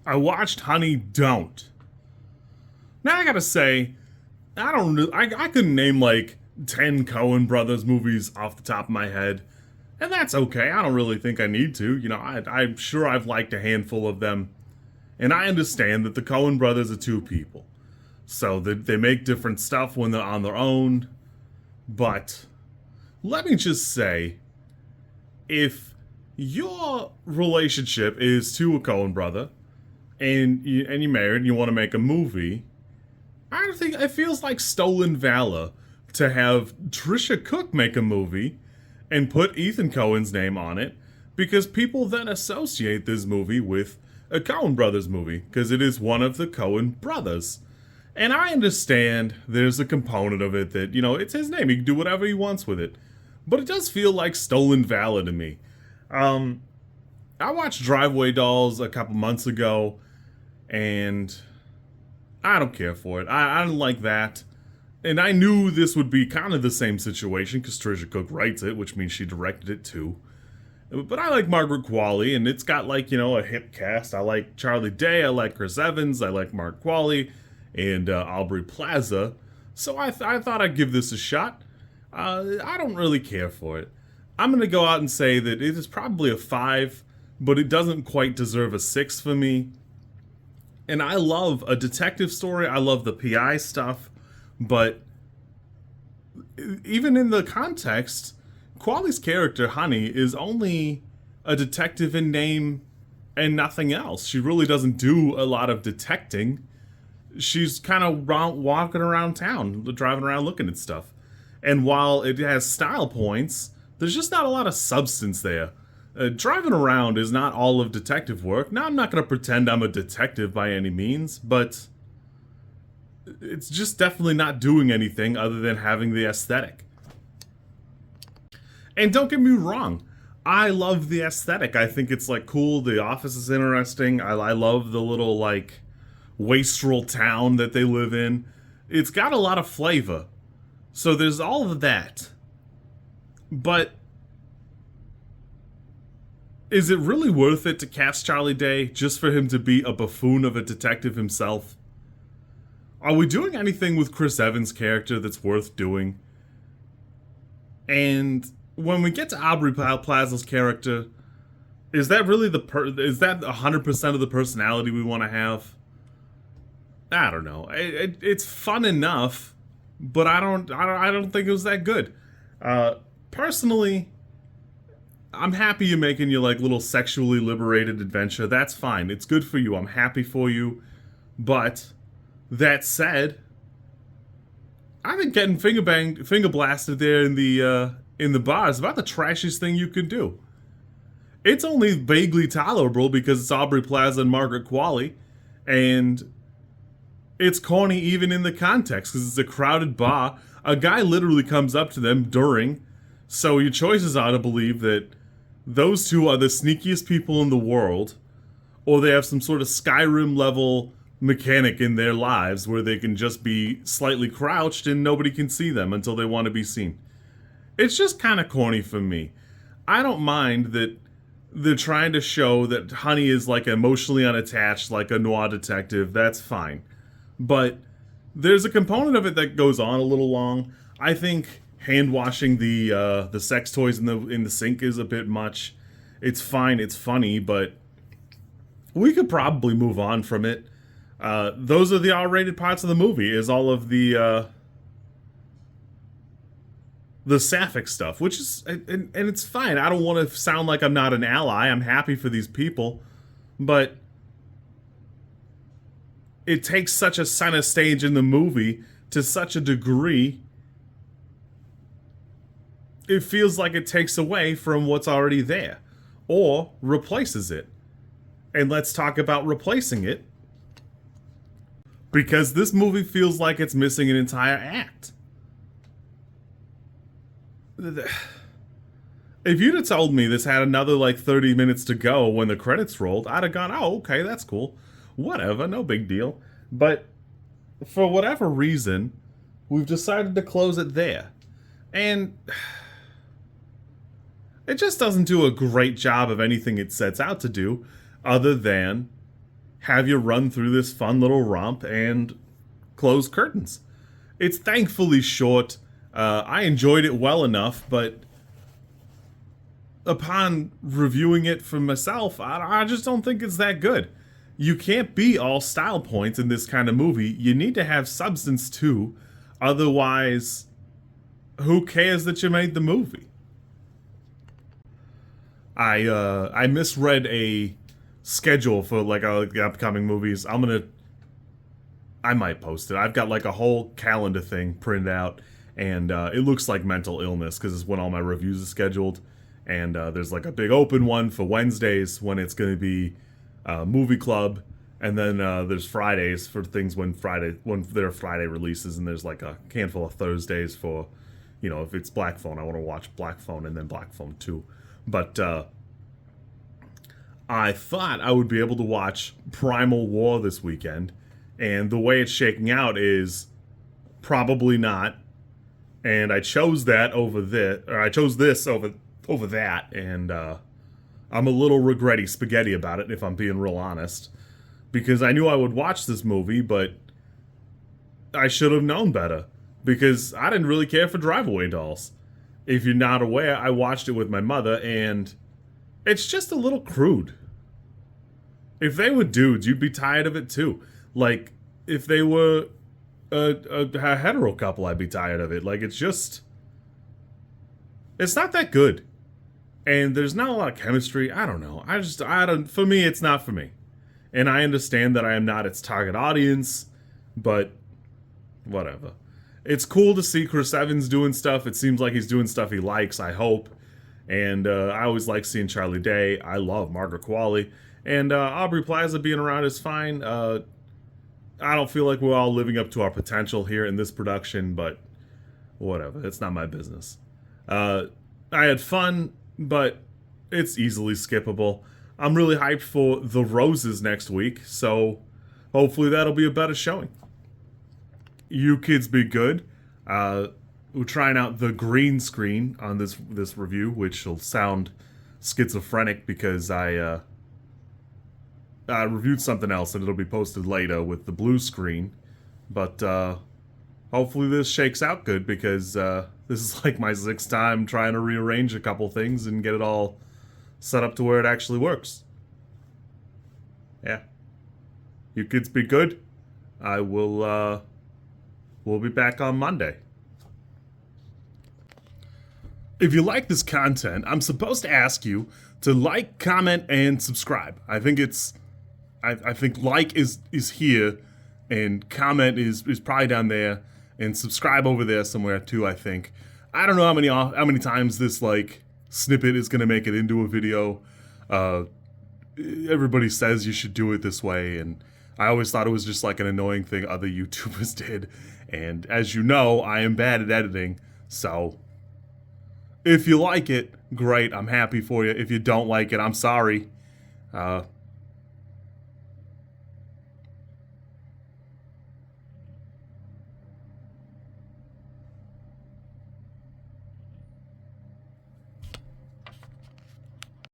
I watched Honey Don't. Now I gotta say, I don't know, I couldn't name like 10 Coen Brothers movies off the top of my head. And that's okay. I don't really think I need to. I'm sure I've liked a handful of them. And I understand that the Coen brothers are two people. So they make different stuff when they're on their own. But let me just say, if your relationship is to a Coen brother and you're married and you want to make a movie, I don't think it feels like stolen valor to have Tricia Cooke make a movie and put Ethan Coen's name on it, because people then associate this movie with a Coen Brothers movie because it is one of the Coen brothers. And I understand there's a component of it that, it's his name. He can do whatever he wants with it. But it does feel like stolen valor to me. I watched Driveway Dolls a couple months ago, and I don't care for it. I don't like that. And I knew this would be kind of the same situation because Tricia Cooke writes it, which means she directed it too. But I like Margaret Qualley, and it's got like, a hip cast. I like Charlie Day, I like Chris Evans, I like Margaret Qualley, and Aubrey Plaza. So I thought I'd give this a shot. I don't really care for it. I'm going to go out and say that it is probably a 5, but it doesn't quite deserve a 6 for me. And I love a detective story. I love the PI stuff. But even in the context, Qualley's character, Honey, is only a detective in name and nothing else. She really doesn't do a lot of detecting. She's kind of walking around town, driving around looking at stuff. And while it has style points, there's just not a lot of substance there. Driving around is not all of detective work. Now, I'm not going to pretend I'm a detective by any means, but it's just definitely not doing anything other than having the aesthetic. And don't get me wrong, I love the aesthetic. I think it's like cool. The office is interesting. I love the little like wastrel town that they live in. It's got a lot of flavor. So there's all of that. But is it really worth it to cast Charlie Day just for him to be a buffoon of a detective himself? Are we doing anything with Chris Evans' character that's worth doing? And when we get to Aubrey Plaza's character, is that really is that 100% of the personality we want to have? I don't know. It's fun enough, but I don't think it was that good. Personally, I'm happy you're making your like little sexually liberated adventure. That's fine. It's good for you. I'm happy for you. But that said, I think getting finger blasted there in the bar is about the trashiest thing you could do. It's only vaguely tolerable because it's Aubrey Plaza and Margaret Qualley, and it's corny even in the context because it's a crowded bar. A guy literally comes up to them during, so your choices are to believe that those two are the sneakiest people in the world, or they have some sort of Skyrim level mechanic in their lives where they can just be slightly crouched and nobody can see them until they want to be seen. It's just kind of corny for me. I don't mind that they're trying to show that Honey is like emotionally unattached, like a noir detective. That's fine. But there's a component of it that goes on a little long. I think hand washing the sex toys in the sink is a bit much. It's fine, it's funny, but we could probably move on from it. Those are the R-rated parts of the movie, is all of the sapphic stuff, which is, and it's fine. I don't want to sound like I'm not an ally. I'm happy for these people, but it takes such a center stage in the movie to such a degree, it feels like it takes away from what's already there, or replaces it. And let's talk about replacing it, because this movie feels like it's missing an entire act. If you'd have told me this had another like 30 minutes to go when the credits rolled, I'd have gone, oh, okay, that's cool. Whatever, no big deal. But for whatever reason, we've decided to close it there. And it just doesn't do a great job of anything it sets out to do, other than have you run through this fun little romp and close curtains. It's thankfully short. I enjoyed it well enough, but upon reviewing it for myself, I just don't think it's that good. You can't be all style points in this kind of movie. You need to have substance too. Otherwise, who cares that you made the movie? I misread a schedule for like the upcoming movies. I might post it. I've got like a whole calendar thing printed out, and it looks like mental illness because it's when all my reviews are scheduled. And there's like a big open one for Wednesdays when it's going to be movie club, and then there's Fridays for things when there are Friday releases, and there's like a handful of Thursdays for, if it's Black Phone, I want to watch Black Phone and then Black Phone 2. But I thought I would be able to watch Primal War this weekend, and the way it's shaking out is probably not. And I chose that over this, or I chose this over that, and I'm a little regretty spaghetti about it, if I'm being real honest, because I knew I would watch this movie, but I should have known better, because I didn't really care for Drive-Away Dolls. If you're not aware, I watched it with my mother, and it's just a little crude. If they were dudes, you'd be tired of it too. Like, if they were a hetero couple, I'd be tired of it. Like, it's not that good. And there's not a lot of chemistry. I don't know. For me, it's not for me. And I understand that I am not its target audience, but whatever. It's cool to see Chris Evans doing stuff. It seems like he's doing stuff he likes, I hope. And I always like seeing Charlie Day. I love Margaret Qualley. And Aubrey Plaza being around is fine. I don't feel like we're all living up to our potential here in this production, but whatever. It's not my business. I had fun, but it's easily skippable. I'm really hyped for The Roses next week, so hopefully that'll be a better showing. You kids be good. We're trying out the green screen on this review, which will sound schizophrenic because I reviewed something else and it'll be posted later with the blue screen. But hopefully this shakes out good, because this is like my 6th time trying to rearrange a couple things and get it all set up to where it actually works. Yeah. You kids be good. We'll be back on Monday. If you like this content, I'm supposed to ask you to like, comment, and subscribe. I think like is here, and comment is probably down there, and subscribe over there somewhere too, I think. I don't know how many times this like snippet is gonna make it into a video. Everybody says you should do it this way, and I always thought it was just like an annoying thing other YouTubers did. And as you know, I am bad at editing, so if you like it, great, I'm happy for you. If you don't like it, I'm sorry.